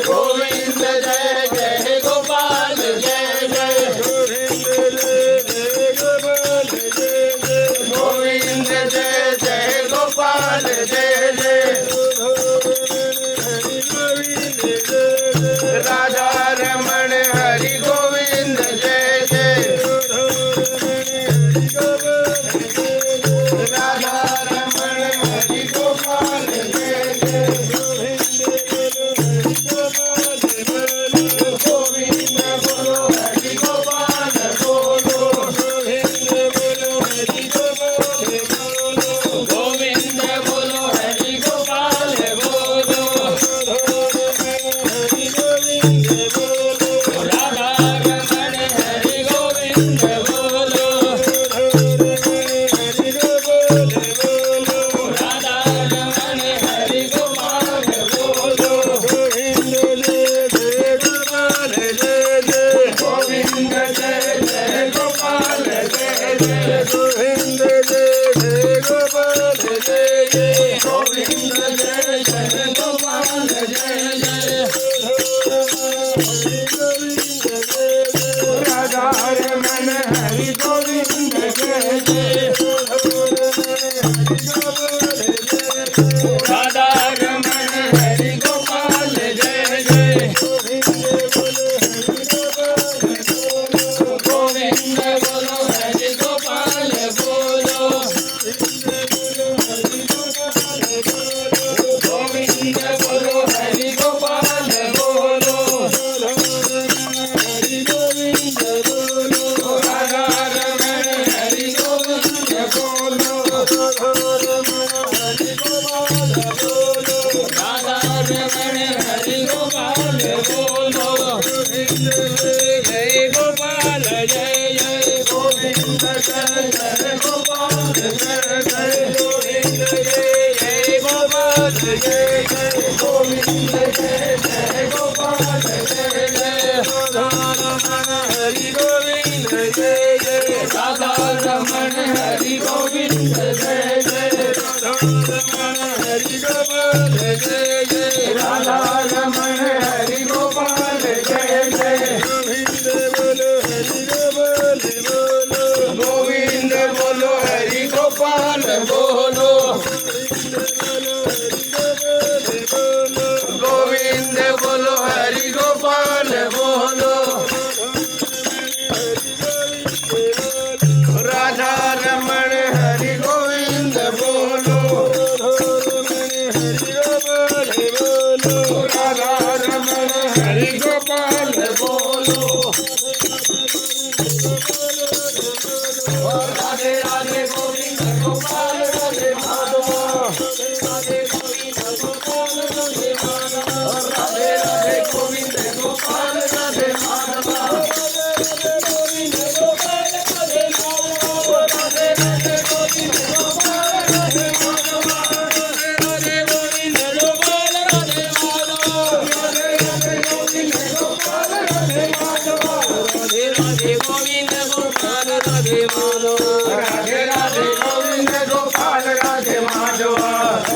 गोविंद जय जय गोपाल जय जय गोविंद जय जय गोपाल जय जय राधा रमण हरि गोविंद जय जय राधा रमण हरि गोपाल जय जय गोविंद बोलो हरि गोपाल बोलो गोविंद बोलो हरि गोपाल बोलो राधा रमण हरि गोविंद बोलो राधा रमण हरि गोपाल बोलो गोविंद जय जय गोपाल जय जय गोविंद जय जय गोपाल जय जय राधा रमण हरि गोविंद जय जय राधा रमण हरि गोपाल जय जय गोविंद बोलो हरि गोपाल बोलो गोविंद बोलो हरि गोपाल बोलो राधा रमण हरि गोविंद बोलो राधा रमण हरि गोपाल बोलो जय गोपाल जय जय गोविंद जय जय गोपाल जय जय गोविंद जय गोपाल जय जय गोविंद जय जय गोपाल जय जय हरि गोविंद जय जय राधा रमण हरि गोविंद जय जय हरि गोपाल जय जय राधा रमण हरि गोपाल जय जय गोविंद बोलो हरि गोपाल बोलो गोविंद बोलो हरि गोपाल बोलो राधा रमण हरि गोविंद बोलो राधा रमण हरि गोपाल बोलो राधे राधे गोविंद गोपाल राधे माधव राधे गोविंद गोपाल राधे माधव राधे राधे गोविंद गोपाल राधे माधव राधे गोविंद गोपाल राधे माधव राधे राधे गोविंद गोपाल राधे माधव राधे गोविंद गोपाल राधे माधव राधे राधे गोविंद गोपाल राधे माधव राधे राधे गोविंद गोपाल राधे माधव राधे राधे गोविंद गोपाल राधे माधव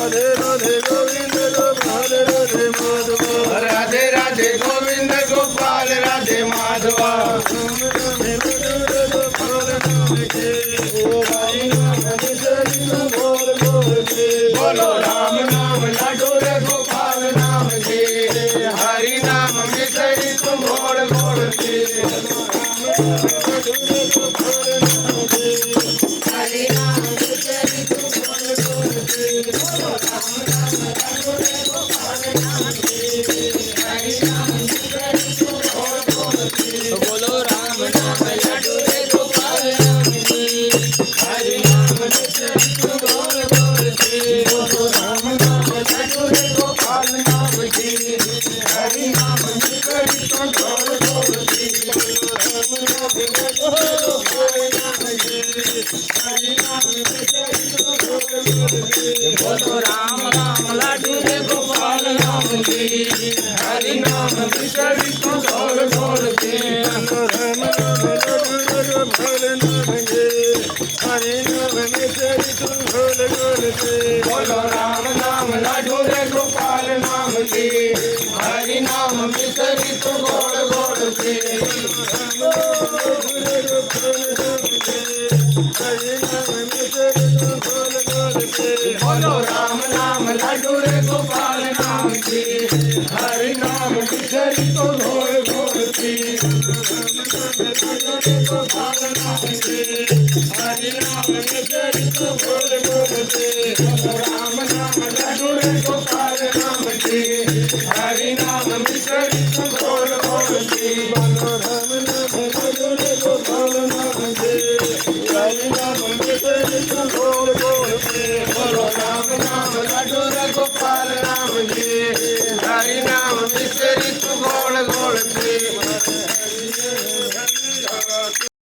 राधे राधे गोविंद गोपाल राधे माधव राधे राधे गोविंद गोपाल राधे माधव बोलो राम नाम लाडो रे गोपाल नाम के हरि नाम मिसरी तुम घोड़ घोड़ के हरि नाम मिसरी तुम घोड़ घोड़ के बोलो राम नाम लाडो रे गोपाल नाम के हरि नाम मिसरी तुम घोड़ घोड़ के बोलो राम नाम लाडो रे गोपाल नाम के हरि नाम मिसरी तुम घोड़ घोड़ के बोलो राम नाम लाडू रे गोपाल नाम के हरि नाम मिसरी तुम घोड़ घोड़ के बोलो राम नाम लाडू रे गोपाल नाम की हरि नाम विसरित गोड गोड की बोलो राम नाम लड्डू रे गोपाल नाम की हरि नाम विसरित गोड गोड की गोपाल नाम की हरि नाम विसरित गोड गोड की राम नाम लड्डू रे गोपाल नाम की हरि नाम विसरित गोड गोड की बोलो राम नाम लड्डू रे गोपाल नाम की हरि नाम विसरित गोड